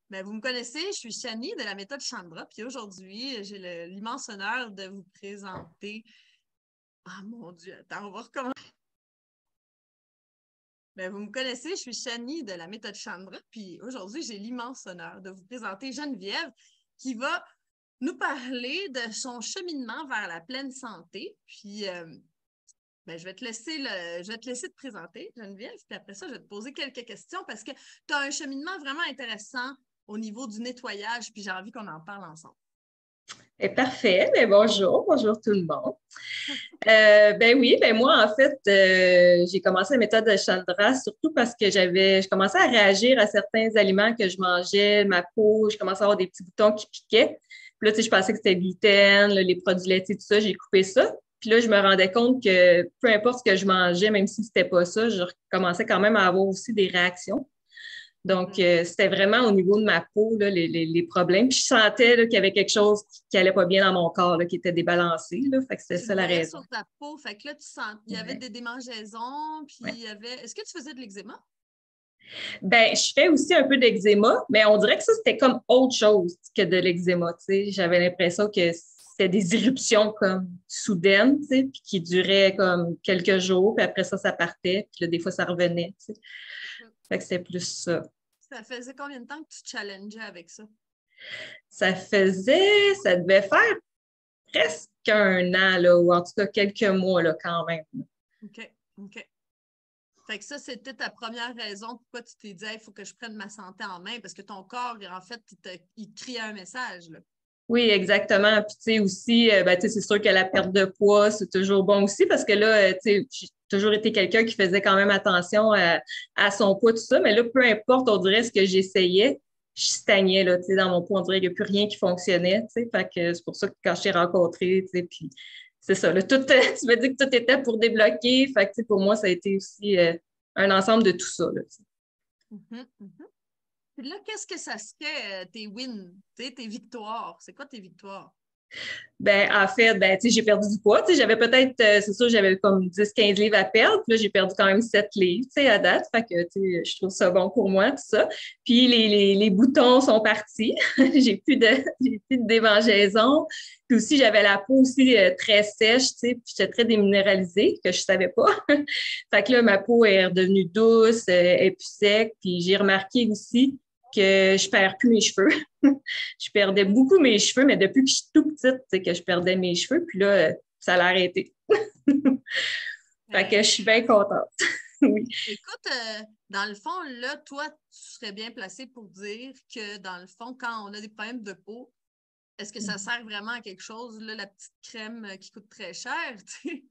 Ben, vous me connaissez, je suis Shani de la méthode Chandra, puis aujourd'hui, j'ai l'immense honneur de vous présenter. Ah mon Dieu, attends, on va recommencer. Ben, vous me connaissez, je suis Shani de la méthode Chandra, puis aujourd'hui, j'ai l'immense honneur de vous présenter Geneviève qui va nous parler de son cheminement vers la pleine santé. Puis, ben, je vais te laisser te présenter, Geneviève, puis après ça, je vais te poser quelques questions parce que tu as un cheminement vraiment intéressant au niveau du nettoyage, puis j'ai envie qu'on en parle ensemble. Parfait. Ben, bonjour tout le monde. Ben oui, ben moi, en fait, j'ai commencé la méthode de Chandra surtout parce que je commençais à réagir à certains aliments que je mangeais, ma peau, je commençais à avoir des petits boutons qui piquaient. Puis là, tu sais, je pensais que c'était gluten, là, les produits laitiers, tout ça, j'ai coupé ça. Puis là, je me rendais compte que peu importe ce que je mangeais, même si c'était pas ça, je commençais quand même à avoir aussi des réactions. Donc, c'était vraiment au niveau de ma peau, là, les problèmes. Puis je sentais là, qu'il y avait quelque chose qui allait pas bien dans mon corps, là, qui était débalancé. Là. Fait que c'était Tu le ça la voyais raison. sur ta peau, fait que là, tu sens, il y avait Ouais. des démangeaisons, puis il Ouais. y avait. Est-ce que tu faisais de l'eczéma? Ben, je fais aussi un peu d'eczéma, mais on dirait que ça, c'était comme autre chose que de l'eczéma. Tu sais. J'avais l'impression que c'était des éruptions comme soudaines, tu sais, puis qui duraient comme quelques jours, puis après ça partait, puis là, des fois, ça revenait. Tu sais. Fait que c'était plus ça. Ça faisait combien de temps que tu te challengeais avec ça? Ça devait faire presque un an, là, ou en tout cas quelques mois là, quand même. OK, OK. Fait que ça, c'était ta première raison pourquoi tu t'es dit, il faut que je prenne ma santé en main, parce que ton corps, en fait, il te criait un message, là. Oui, exactement. Puis, tu sais, aussi, ben, tu sais, c'est sûr que la perte de poids, c'est toujours bon aussi parce que là, tu sais, j'ai toujours été quelqu'un qui faisait quand même attention à son poids, tout ça. Mais là, peu importe, on dirait ce que j'essayais, je stagnais, là, tu sais, dans mon poids. On dirait qu'il n'y a plus rien qui fonctionnait, tu sais. Fait que c'est pour ça que quand je t'ai rencontré, tu sais, puis c'est ça, là, tout, tu me dis que tout était pour débloquer. Fait que, tu sais, pour moi, ça a été aussi un ensemble de tout ça, là, tu sais. Mhm, mhm. Puis là, qu'est-ce que ça serait tes wins, tes victoires? C'est quoi tes victoires? Ben, en fait, ben, tu sais, j'ai perdu du poids. Tu sais, j'avais peut-être, c'est sûr, j'avais comme 10-15 livres à perdre. Puis là, j'ai perdu quand même 7 livres, tu sais, à date. Fait que, tu sais, je trouve ça bon pour moi, tout ça. Puis les boutons sont partis. J'ai plus de démangeaisons. Puis aussi, j'avais la peau aussi très sèche, tu sais, puis j'étais très déminéralisée, que je savais pas. Fait que là, ma peau est redevenue douce, et plus sec. Puis j'ai remarqué aussi que je perds plus mes cheveux. Je perdais beaucoup mes cheveux, mais depuis que je suis tout petite, tu sais, que je perdais mes cheveux, puis là, ça l'a arrêté. Fait que je suis bien Intéressant. contente. Oui. Écoute, dans le fond, là, toi, tu serais bien placé pour dire que, dans le fond, quand on a des problèmes de peau, est-ce que ça sert vraiment à quelque chose, là, la petite crème qui coûte très cher, tu sais?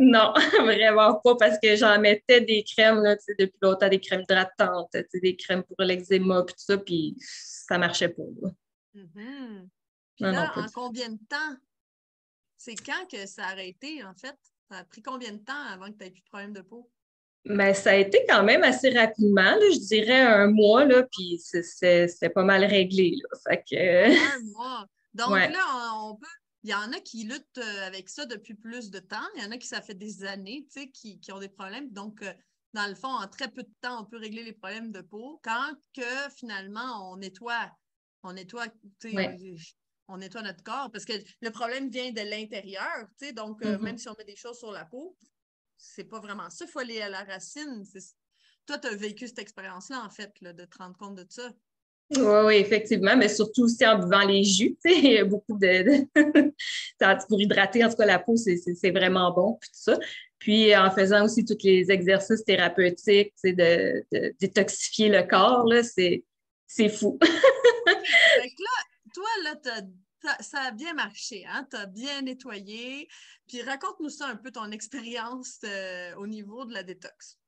Non, vraiment pas, parce que j'en mettais des crèmes là, tu sais, depuis longtemps, des crèmes hydratantes, tu sais, des crèmes pour l'eczéma, puis tout ça, puis ça marchait pas. Là. Mhm. Puis Non, non, là, pas en du tout. combien de temps? C'est quand que ça a arrêté, en fait? Ça a pris combien de temps avant que tu aies plus de problème de peau? Mais ça a été quand même assez rapidement, là, je dirais un mois, là, puis c'était pas mal réglé. Là. Fait En que, un mois. Donc ouais. là, on peut. Il y en a qui luttent avec ça depuis plus de temps. Il y en a qui, ça fait des années, tu sais, qui ont des problèmes. Donc, dans le fond, en très peu de temps, on peut régler les problèmes de peau. Quand que finalement, on nettoie, tu sais, Ouais. on nettoie notre corps parce que le problème vient de l'intérieur, tu sais. Donc, même Mhm. si on met des choses sur la peau, c'est pas vraiment ça. Il faut aller à la racine. Toi, tu as vécu cette expérience-là, en fait, là, de te rendre compte de ça. Oui, oui, effectivement, mais surtout aussi en buvant les jus, tu sais, il y a beaucoup pour hydrater, en tout cas, la peau, c'est vraiment bon, puis tout ça. Puis en faisant aussi tous les exercices thérapeutiques, tu sais, de détoxifier le corps, là, c'est fou. OK. Fait que là, toi, là, ça a bien marché, hein? Tu as bien nettoyé. Puis raconte-nous ça un peu, ton expérience au niveau de la détox.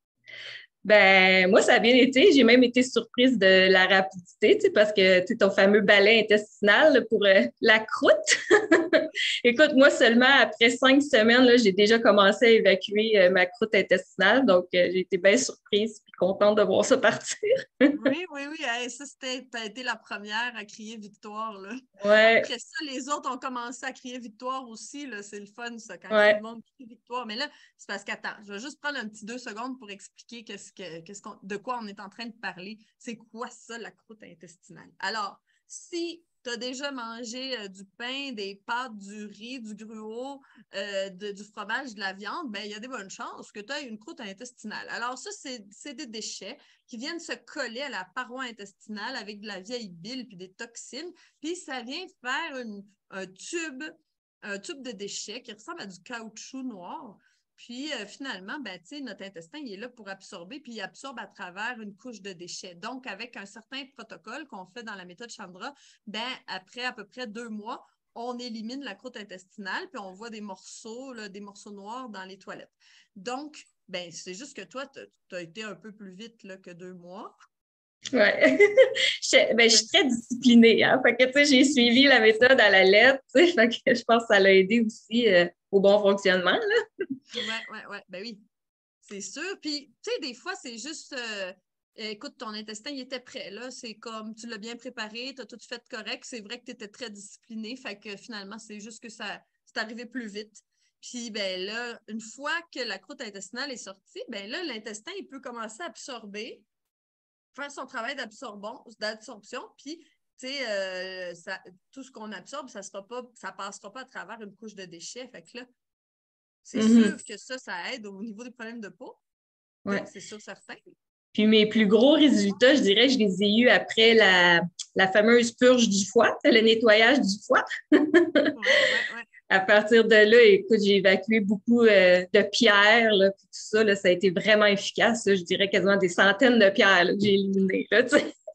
Ben, moi, ça a bien été. J'ai même été surprise de la rapidité, tu sais, parce que tu sais, ton fameux balai intestinal là, pour la croûte. Écoute, moi, seulement après 5 semaines, là, j'ai déjà commencé à évacuer ma croûte intestinale. Donc, j'ai été bien surprise et contente de voir ça partir. Oui, oui, oui. Hey, ça, t'as été la première à crier victoire, là. Ouais, Après ça, les autres ont commencé à crier victoire aussi, là. C'est le fun, ça, quand tout le ouais, monde crie victoire. Mais là, c'est parce qu'attends, je vais juste prendre un petit 2 secondes pour expliquer de quoi on est en train de parler. C'est quoi ça, la croûte intestinale? Alors, si tu as déjà mangé du pain, des pâtes, du riz, du gruau, du fromage, de la viande, ben il y a des bonnes chances que tu aies une croûte intestinale. Alors ça, c'est des déchets qui viennent se coller à la paroi intestinale avec de la vieille bile puis des toxines, puis ça vient faire un tube de déchets qui ressemble à du caoutchouc noir. Puis finalement, ben, notre intestin, il est là pour absorber, puis il absorbe à travers une couche de déchets. Donc, avec un certain protocole qu'on fait dans la méthode Chandra, ben, après à peu près 2 mois, on élimine la croûte intestinale, puis on voit des morceaux noirs dans les toilettes. Donc, ben, c'est juste que toi, tu as été un peu plus vite là, que 2 mois. Oui. Je suis très disciplinée. Hein? Fait que, tu sais, j'ai suivi la méthode à la lettre. Tu sais, fait que je pense que ça l'a aidé aussi au bon fonctionnement. Là. Oui. Ben oui, c'est sûr. Puis, tu sais, des fois, c'est juste, écoute, ton intestin, il était prêt. Là. C'est comme, tu l'as bien préparé, tu as tout fait correct. C'est vrai que tu étais très discipliné. Fait que finalement, c'est juste que c'est arrivé plus vite. Puis, ben là, une fois que la croûte intestinale est sortie, ben là, l'intestin, il peut commencer à absorber, faire son travail d'absorption, puis tu sais, tout ce qu'on absorbe, ça passera pas à travers une couche de déchets. Fait que là, c'est sûr que ça aide au niveau des problèmes de peau. Ouais. C'est sûr, certain. Puis mes plus gros résultats, je dirais, je les ai eus après la fameuse purge du foie, le nettoyage du foie. Ouais. À partir de là, écoute, j'ai évacué beaucoup de pierres, là, puis tout ça, là, ça a été vraiment efficace. Là, je dirais quasiment des centaines de pierres là, que j'ai éliminées là,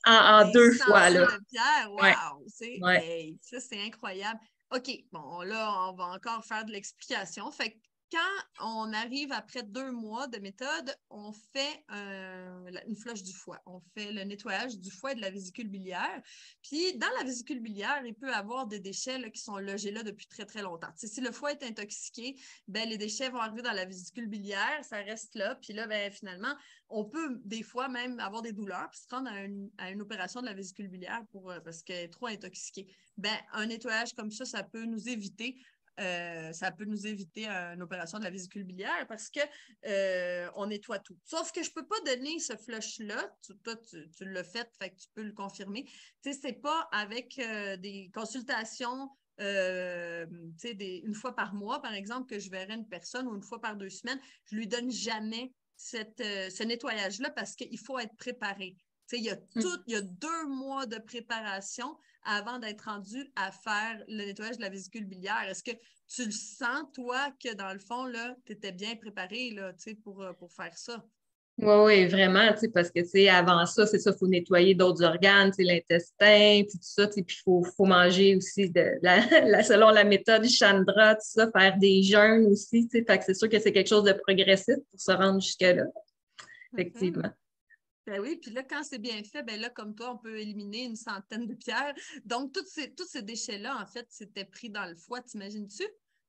en 2 fois. Là. Des centaines de pierres, wow! Ouais. Hey, ça, c'est incroyable. OK, bon, là, on va encore faire de l'explication. Fait que quand on arrive après 2 mois de méthode, on fait une flush du foie. On fait le nettoyage du foie et de la vésicule biliaire. Puis, dans la vésicule biliaire, il peut y avoir des déchets là, qui sont logés là depuis très, très longtemps. T'sais, si le foie est intoxiqué, ben, les déchets vont arriver dans la vésicule biliaire, ça reste là. Puis là, ben, finalement, on peut des fois même avoir des douleurs puis se rendre à une opération de la vésicule biliaire parce qu'elle est trop intoxiquée. Ben, un nettoyage comme ça peut nous éviter une opération de la vésicule biliaire parce que on nettoie tout. Sauf que je ne peux pas donner ce flush-là. Toi, tu l'as fait que tu peux le confirmer. Tu sais, c'est pas avec des consultations une fois par mois, par exemple, que je verrai une personne ou une fois par 2 semaines. Je lui donne jamais ce nettoyage-là parce qu'il faut être préparé. Il y a 2 mois de préparation avant d'être rendu à faire le nettoyage de la vésicule biliaire. Est-ce que tu le sens, toi, que dans le fond, tu étais bien préparé là, pour faire ça? Oui, vraiment, parce que avant ça, c'est ça, il faut nettoyer d'autres organes, l'intestin, puis tout ça, puis il faut manger aussi selon la méthode Chandra, tout ça, faire des jeûnes aussi, fait que c'est sûr que c'est quelque chose de progressif pour se rendre jusque-là, effectivement. Ben oui, puis là, quand c'est bien fait, ben là, comme toi, on peut éliminer une centaine de pierres. Donc, tous ces déchets-là, en fait, c'était pris dans le foie, t'imagines-tu?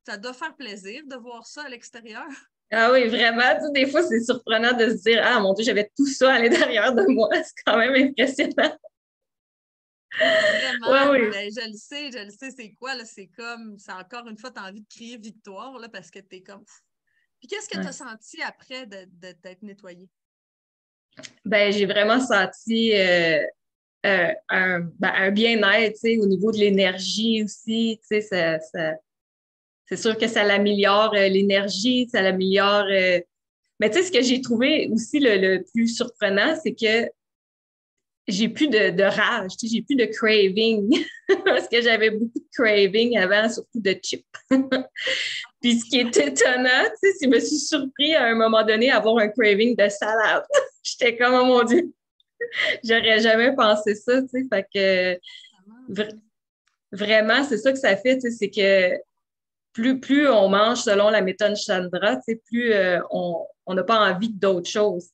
Ça doit faire plaisir de voir ça à l'extérieur. Ah oui, vraiment, des fois, c'est surprenant de se dire, ah mon Dieu, j'avais tout ça à l'intérieur de moi, c'est quand même impressionnant. Vraiment, Oui. ben, je le sais, c'est quoi, là? C'est encore une fois, tu as envie de crier victoire, là, parce que tu es comme. Puis qu'est-ce que tu as senti après de t'être nettoyé? Ben, j'ai vraiment senti un bien-être, au niveau de l'énergie aussi, c'est sûr que ça l'améliore l'énergie, ça l'améliore. Mais tu sais, ce que j'ai trouvé aussi le plus surprenant, c'est que j'ai plus de rage, j'ai plus de craving. Parce que j'avais beaucoup de craving avant, surtout de chips. Puis ce qui est étonnant, je me suis surpris à un moment donné à avoir un craving de salade. J'étais comme, oh mon Dieu, j'aurais jamais pensé ça, Fait que vraiment, c'est ça que ça fait, c'est que plus on mange selon la méthode Chandra, plus on n'a pas envie d'autre chose.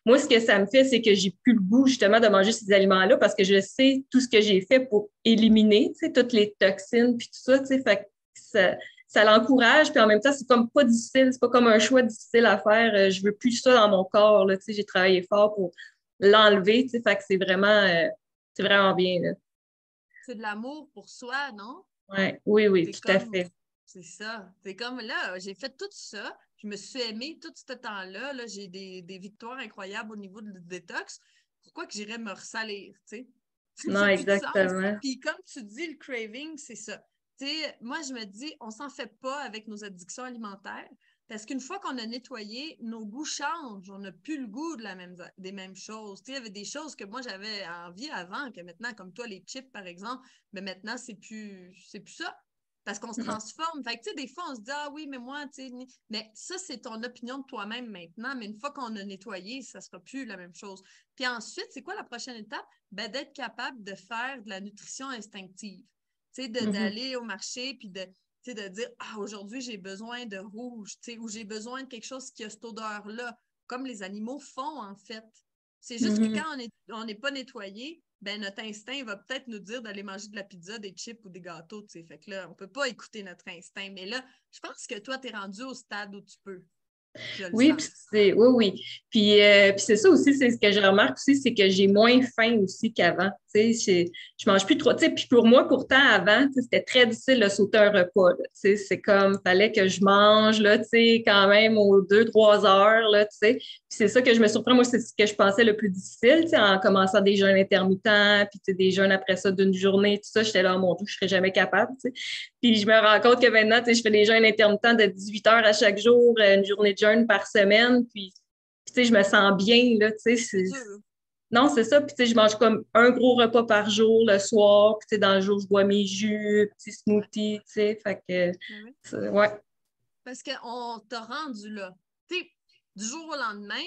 Moi, ce que ça me fait, c'est que j'ai plus le goût justement de manger ces aliments-là parce que je sais tout ce que j'ai fait pour éliminer toutes les toxines puis tout ça. Fait que ça l'encourage, puis en même temps, c'est comme pas difficile, c'est pas comme un choix difficile à faire. Je veux plus ça dans mon corps. Là, j'ai travaillé fort pour l'enlever. Fait que c'est vraiment bien. Là. C'est de l'amour pour soi, non? Ouais, oui, C'est tout à comme, fait. c'est ça. C'est comme là, j'ai fait tout ça, je me suis aimée tout ce temps-là. Là, j'ai des victoires incroyables au niveau du détox. Pourquoi que j'irais me ressalir, tu sais? Ça Non, n'a plus de sens. exactement. Puis comme tu dis, le craving, c'est ça. Tu sais, moi, je me dis, on s'en fait pas avec nos addictions alimentaires. Parce qu'une fois qu'on a nettoyé, nos goûts changent. On n'a plus le goût des mêmes choses. Tu sais, il y avait des choses que moi, j'avais envie avant, que maintenant, comme toi, les chips, par exemple, mais maintenant, c'est plus ça. Parce qu'on se transforme. Fait que, tu sais, des fois, on se dit, ah oui, mais moi, tu sais, mais ça, c'est ton opinion de toi-même maintenant. Mais une fois qu'on a nettoyé, ça ne sera plus la même chose. Puis ensuite, c'est quoi la prochaine étape? Ben, d'être capable de faire de la nutrition instinctive. Tu sais, d'aller au marché puis de dire, ah, aujourd'hui, j'ai besoin de rouge, tu sais, ou j'ai besoin de quelque chose qui a cette odeur-là, comme les animaux font, en fait. C'est juste que quand on n'est pas nettoyé, ben notre instinct va peut-être nous dire d'aller manger de la pizza, des chips ou des gâteaux, tu sais. Fait que là, on peut pas écouter notre instinct. Mais là, je pense que toi, tu es rendu au stade où tu peux. Je le Oui, sens. puis oui. Puis c'est ça aussi, c'est ce que je remarque aussi, c'est que j'ai moins faim aussi qu'avant. Tu sais, je mange plus trop. Tu sais, puis pour moi, pourtant, avant, tu sais, c'était très difficile de sauter un repas, là. Tu sais, c'est comme, fallait que je mange, là, tu sais, quand même aux 2, 3 heures, là, tu sais. Puis c'est ça que je me surprends. Moi, c'est ce que je pensais le plus difficile, tu sais, en commençant des jeûnes intermittents, puis tu sais, des jeûnes après ça d'une journée, tout ça. J'étais là, oh, mon Dieu, je serais jamais capable, tu sais. Puis je me rends compte que maintenant, tu sais, je fais des jeûnes intermittents de 18 heures à chaque jour, une journée de jeûne par semaine. Puis, tu sais, je me sens bien, là, tu sais. C'est dur. Non, c'est ça. Puis, tu sais, je mange comme un gros repas par jour le soir. Puis, tu sais, dans le jour, je bois mes jus, petits Ouais. smoothies, tu sais. Fait que, Ouais, ouais. ouais. Parce qu'on t'a rendu là. Tu sais, du jour au lendemain,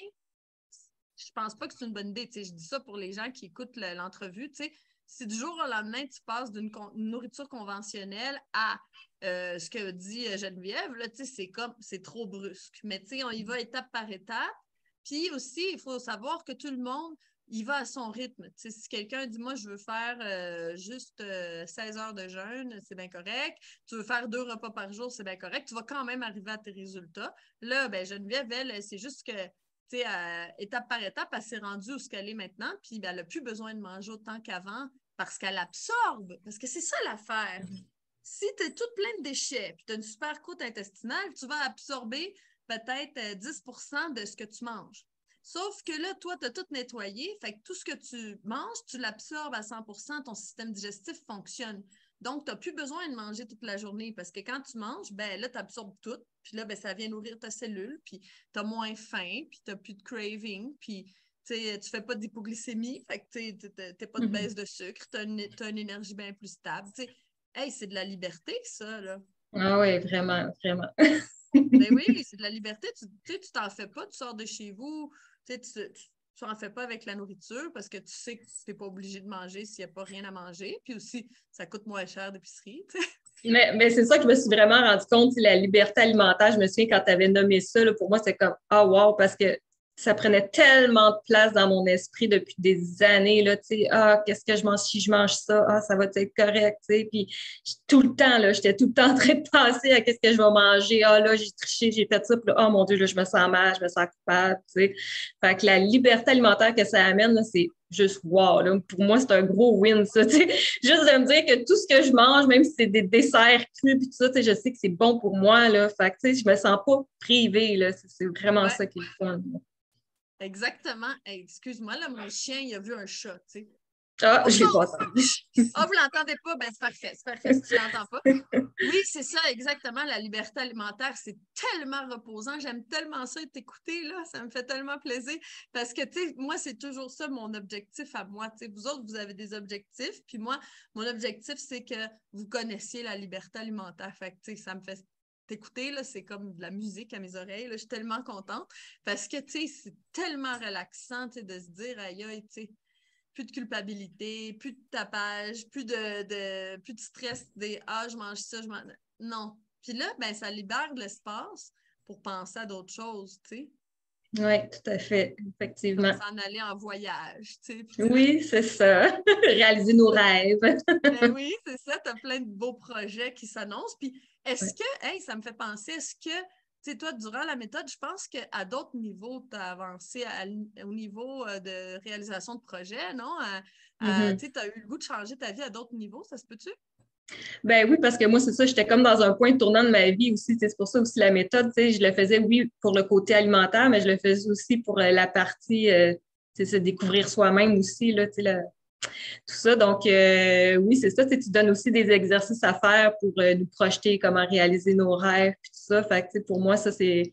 je pense pas que c'est une bonne idée. Tu sais, je dis ça pour les gens qui écoutent l'entrevue. Tu sais, si du jour au lendemain, tu passes d'une nourriture conventionnelle à ce que dit Geneviève, là, tu sais, c'est trop brusque. Mais tu sais, on y va étape par étape. Puis aussi, il faut savoir que tout le monde, il va à son rythme. Tu sais, si quelqu'un dit, moi, je veux faire juste 16 heures de jeûne, c'est bien correct. Tu veux faire 2 repas par jour, c'est bien correct. Tu vas quand même arriver à tes résultats. Là, ben, Geneviève, elle, c'est juste que étape par étape, elle s'est rendue où ce qu'elle est maintenant, puis ben, elle n'a plus besoin de manger autant qu'avant parce qu'elle absorbe. Parce que c'est ça l'affaire. Si tu es toute pleine de déchets, puis tu as une super croûte intestinale, tu vas absorber peut-être 10% de ce que tu manges. Sauf que là, toi, tu as tout nettoyé, fait que tout ce que tu manges, tu l'absorbes à 100%, ton système digestif fonctionne. Donc, tu n'as plus besoin de manger toute la journée parce que quand tu manges, ben là, tu absorbes tout, puis là, ben, ça vient nourrir ta cellule, puis tu as moins faim, puis tu n'as plus de craving, puis tu ne fais pas d'hypoglycémie, fait que tu n'as pas de baisse de sucre, tu as, une énergie bien plus stable. T'sais. Hey, c'est de la liberté, ça, là. Ah oui, vraiment, vraiment. Ben oui, c'est de la liberté. Tu t'en fais pas, tu sors de chez vous, tu n'en fais pas avec la nourriture parce que tu sais que tu n'es pas obligé de manger s'il n'y a pas rien à manger. Puis aussi, ça coûte moins cher d'épicerie. Mais c'est ça que je me suis vraiment rendu compte, c'est la liberté alimentaire. Je me souviens quand tu avais nommé ça, là, pour moi, c'est comme, ah, wow, parce que ça prenait tellement de place dans mon esprit depuis des années, là, tu sais, ah, qu'est-ce que je mange si je mange ça? Ah, ça va être correct, tu sais. Puis tout le temps, là, j'étais tout le temps en train de penser à qu'est-ce que je vais manger. Ah, là, j'ai triché, j'ai fait ça. Puis là, oh mon Dieu, là, je me sens mal, je me sens coupable, tu sais. Fait que la liberté alimentaire que ça amène, là, c'est juste wow, là. Pour moi, c'est un gros win, ça, tu sais. Juste de me dire que tout ce que je mange, même si c'est des desserts crus, puis tout ça, tu sais, je sais que c'est bon pour moi, là. Fait que, tu sais, je me sens pas privée, là. C'est vraiment Ouais, ça qui est le fun. exactement. Hey, excuse-moi, là, mon chien, il a vu un chat, tu sais. Ah, je l'ai Bonjour! pas entendu. Ah, vous l'entendez pas? Ben, c'est parfait, si tu l'entends pas. Oui, c'est ça, exactement. La liberté alimentaire, c'est tellement reposant. J'aime tellement ça t'écouter, là. Ça me fait tellement plaisir. Parce que, tu sais, moi, c'est toujours ça mon objectif à moi. Tu sais, vous autres, vous avez des objectifs. Puis moi, mon objectif, c'est que vous connaissiez la liberté alimentaire. Fait que, tu sais, ça me fait t'écouter, là. C'est comme de la musique à mes oreilles, là. Je suis tellement contente. Parce que, tu sais, c'est tellement relaxant, tu sais, de se dire, aïe, aïe, tu sais, plus de culpabilité, plus de tapage, plus de stress des ah, je mange ça, je mange. Non. Puis là, ben, ça libère de l'espace pour penser à d'autres choses, tu sais. Oui, tout à fait, Comme effectivement. s'en aller en voyage, tu sais. Puis Oui, c'est ça. Réaliser nos rêves. ben oui, c'est ça, tu as plein de beaux projets qui s'annoncent. Puis est-ce Ouais. que, hey, ça me fait penser, est-ce que, tu sais, toi, durant la méthode, je pense qu'à d'autres niveaux, tu as avancé au niveau de réalisation de projet, non? Mhm. Tu sais, tu as eu le goût de changer ta vie à d'autres niveaux, ça se peut-tu? Ben oui, parce que moi, c'est ça, j'étais comme dans un point tournant de ma vie aussi. C'est pour ça aussi la méthode, je le faisais, oui, pour le côté alimentaire, mais je le faisais aussi pour la partie, se découvrir soi-même aussi, là, tout ça. Donc, oui, c'est ça, tu donnes aussi des exercices à faire pour nous projeter, comment réaliser nos rêves, puis tout ça. Fait que, pour moi, ça, c'est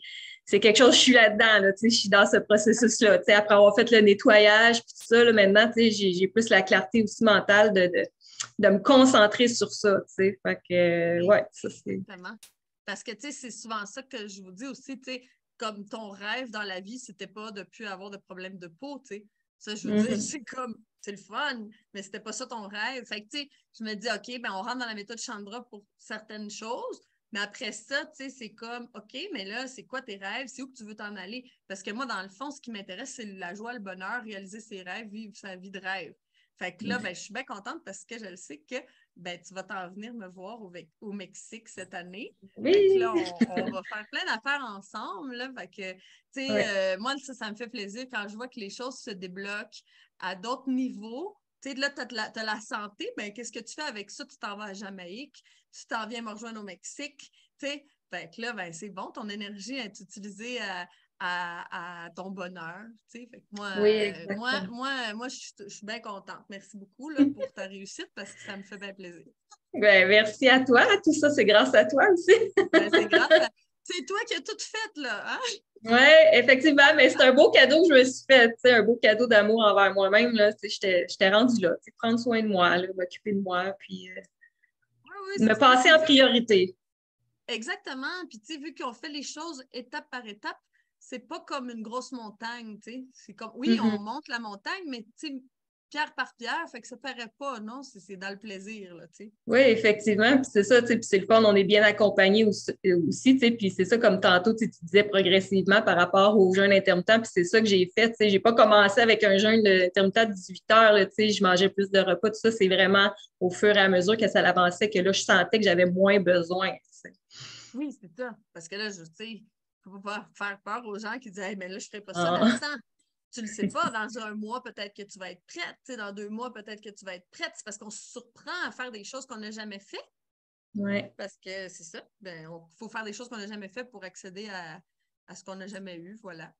quelque chose, je suis là-dedans, là, je suis dans ce processus-là. Après avoir fait le nettoyage, puis tout ça, là, maintenant, j'ai plus la clarté aussi mentale de me concentrer sur ça, tu sais. Fait que, Oui, ouais, ça, c'est... exactement. Parce que, tu sais, c'est souvent ça que je vous dis aussi, tu sais, comme ton rêve dans la vie, c'était pas de plus avoir de problème de peau, tu sais. Ça, je veux dire, Mhm. c'est comme, c'est le fun, mais c'était pas ça ton rêve. Fait que, tu sais, je me dis, OK, ben, on rentre dans la méthode Chandra pour certaines choses, mais après ça, tu sais, c'est comme, OK, mais là, c'est quoi tes rêves? C'est où que tu veux t'en aller? Parce que moi, dans le fond, ce qui m'intéresse, c'est la joie, le bonheur, réaliser ses rêves, vivre sa vie de rêve. Fait que là, ben, je suis bien contente parce que je le sais que ben, tu vas t'en venir me voir au Mexique cette année. Fait que là, Oui! on va faire plein d'affaires ensemble. Là. Fait que, tu Ouais. sais, moi, ça me fait plaisir quand je vois que les choses se débloquent à d'autres niveaux. Tu sais, là, tu as la santé, ben, qu'est-ce que tu fais avec ça? Tu t'en vas à Jamaïque, tu t'en viens me rejoindre au Mexique. Tu sais, fait que là, ben, c'est bon, ton énergie est utilisée à ton bonheur. Tu sais. Fait que Oui, exactement. moi je suis bien contente. Merci beaucoup là, pour ta réussite parce que ça me fait bien plaisir. Ben, merci à toi. Tout ça, c'est grâce à toi aussi. Ben, c'est grâce à... C'est toi qui as tout fait, là. Hein? Oui, effectivement, mais c'est un beau cadeau que je me suis fait, un beau cadeau d'amour envers moi-même, là, j'étais rendue là, prendre soin de moi, là, m'occuper de moi, puis Oui, oui, me c'est ça. passer Puis, en priorité. exactement. Puis, tu sais, vu qu'on fait les choses étape par étape, c'est pas comme une grosse montagne, tu sais. C'est comme, oui, on Mhm. monte la montagne, mais, tu sais, pierre par pierre, fait que ça paraît pas, non? C'est dans le plaisir, là, tu sais. Oui, effectivement, puis c'est ça, puis c'est le fun, on est bien accompagné aussi, puis c'est ça, comme tantôt, tu disais progressivement par rapport au jeûne intermittent, puis c'est ça que j'ai fait, j'ai pas commencé avec un jeûne intermittent de 18 heures, là, je mangeais plus de repas, tout ça, c'est vraiment au fur et à mesure que ça avançait que là, je sentais que j'avais moins besoin, tu sais. Oui, c'est ça. Parce que là, je sais, faut pas faire peur aux gens qui disent hey, mais là, je ne ferai pas ça Ah. là-dedans. Tu ne le sais pas, dans un mois, peut-être que tu vas être prête. Tu sais, dans 2 mois, peut-être que tu vas être prête. C'est parce qu'on se surprend à faire des choses qu'on n'a jamais fait. Ouais. Parce que c'est ça. Ben, il faut faire des choses qu'on n'a jamais fait pour accéder à ce qu'on n'a jamais eu. Voilà.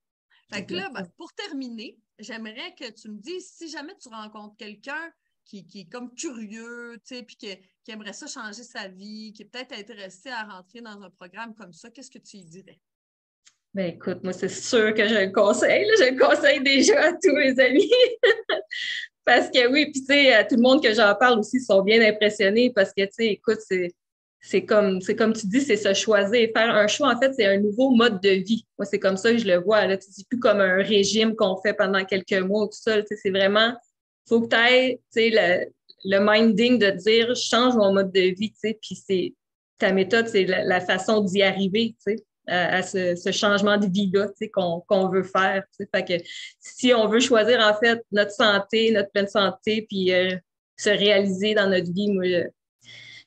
Fait que là, ben, Exactement. pour terminer, j'aimerais que tu me dises si jamais tu rencontres quelqu'un qui est comme curieux, tu sais, puis qui aimerait ça changer sa vie, qui est peut-être intéressé à rentrer dans un programme comme ça, qu'est-ce que tu lui dirais? Ben écoute, moi, c'est sûr que je le conseille, là. Je le conseille déjà à tous mes amis. Parce que oui, puis tu sais, tout le monde que j'en parle aussi sont bien impressionnés parce que, tu sais, écoute, c'est comme tu dis, c'est se choisir. Faire un choix, en fait, c'est un nouveau mode de vie. Moi, c'est comme ça que je le vois. Là. C'est plus comme un régime qu'on fait pendant quelques mois tout ça. Tu sais, c'est vraiment, faut que tu aies, tu sais, le minding de dire, je change mon mode de vie, tu sais, puis c'est ta méthode, c'est la façon d'y arriver, tu sais, à ce changement de vie-là, tu sais, qu'on veut faire. Tu sais. Fait que si on veut choisir, en fait, notre santé, notre pleine santé, puis se réaliser dans notre vie, moi,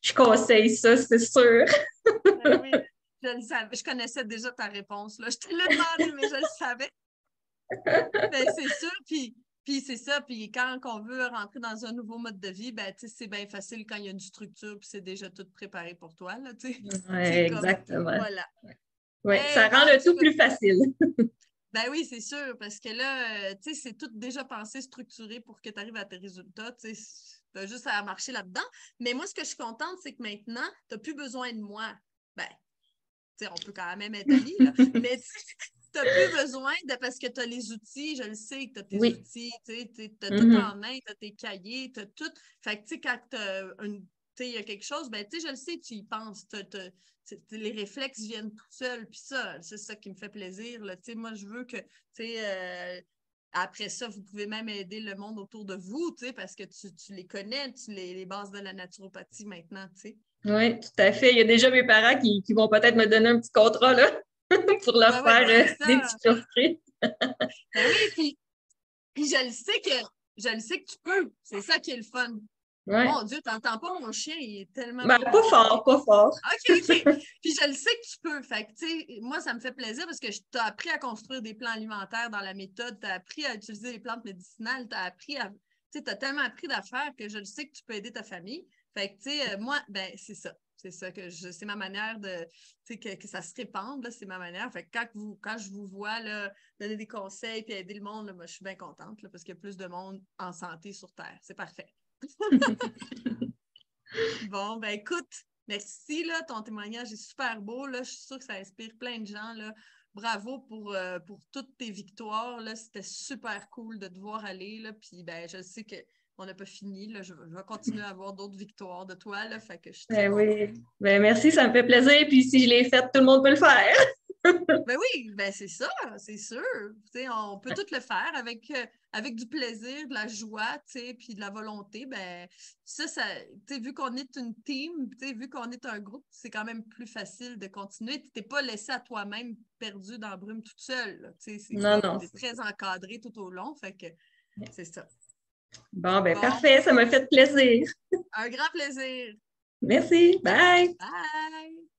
je conseille ça, c'est sûr. Ben oui, je le savais. Je connaissais déjà ta réponse, là. Je te l'ai demandé, mais je le savais. Ben, c'est sûr, puis c'est ça. Puis quand on veut rentrer dans un nouveau mode de vie, ben, c'est bien facile quand il y a une structure, puis c'est déjà tout préparé pour toi, là, tu sais. C'est Ouais, comme, exactement. voilà. Ouais, Eh ça ben, rend en le tout tout cas, plus facile. ben oui, c'est sûr, parce que là, tu sais, c'est tout déjà pensé, structuré pour que tu arrives à tes résultats, tu sais, tu as juste à marcher là-dedans. Mais moi, ce que je suis contente, c'est que maintenant, tu n'as plus besoin de moi. Ben, tu sais, on peut quand même être amis, là, mais tu n'as plus besoin de, parce que tu as les outils, je le sais que tu as tes Oui. outils, tu as tout Mhm. en main, tu as tes cahiers, tu as tout. Fait que, tu sais, quand il y a quelque chose, ben, tu sais, je le sais, tu y penses, les réflexes viennent tout seuls, puis ça, c'est ça qui me fait plaisir, là, tu sais, moi, je veux que, tu sais, après ça, vous pouvez même aider le monde autour de vous, tu sais, parce que tu les connais, les bases de la naturopathie maintenant, tu sais. Oui, tout à fait. Il y a déjà mes parents qui vont peut-être me donner un petit contrat là, pour leur Ouais, ouais, faire ben c'est des ça. petites surprises. Ben oui, puis je le sais que tu peux. C'est ça qui est le fun. Ouais. Mon Dieu, t'entends pas mon chien, il est tellement Ben, pas bruyant. fort, pas fort. OK, OK. Puis je le sais que tu peux. Fait que, tu sais, moi, ça me fait plaisir parce que je t'ai appris à construire des plans alimentaires dans la méthode, tu as appris à utiliser les plantes médicinales, tu as appris à. Tu sais, tu as tellement appris d'affaires que je le sais que tu peux aider ta famille. Fait que, tu sais, moi, ben, c'est ça. C'est ça c'est ma manière de, tu sais, que ça se répande, là, c'est ma manière. Fait que quand je vous vois, là, donner des conseils puis aider le monde, là, moi, je suis bien contente, là, parce qu'il y a plus de monde en santé sur Terre. C'est parfait. Bon, ben, écoute, merci, là, ton témoignage est super beau, là. Je suis sûre que ça inspire plein de gens, là. Bravo pour toutes tes victoires, là. C'était super cool de te voir aller, là. Puis, ben, je sais que on n'a pas fini. Là. Je vais continuer à avoir d'autres victoires de toi. Là, fait que je suis très contente. Oui. Ben, merci, ça me fait plaisir. Puis si je l'ai faite, tout le monde peut le faire. Ben oui, ben c'est ça, c'est sûr. T'sais, on peut tout le faire avec du plaisir, de la joie, puis de la volonté. Ben, ça vu qu'on est une team, vu qu'on est un groupe, c'est quand même plus facile de continuer. Tu n'es pas laissé à toi-même perdu dans la brume toute seule. C'est Non, comme non. tu es très encadré tout au long. Fait que c'est ça. Bon, ben Bon, parfait, ça m'a fait plaisir. un grand plaisir. Merci, bye! Bye!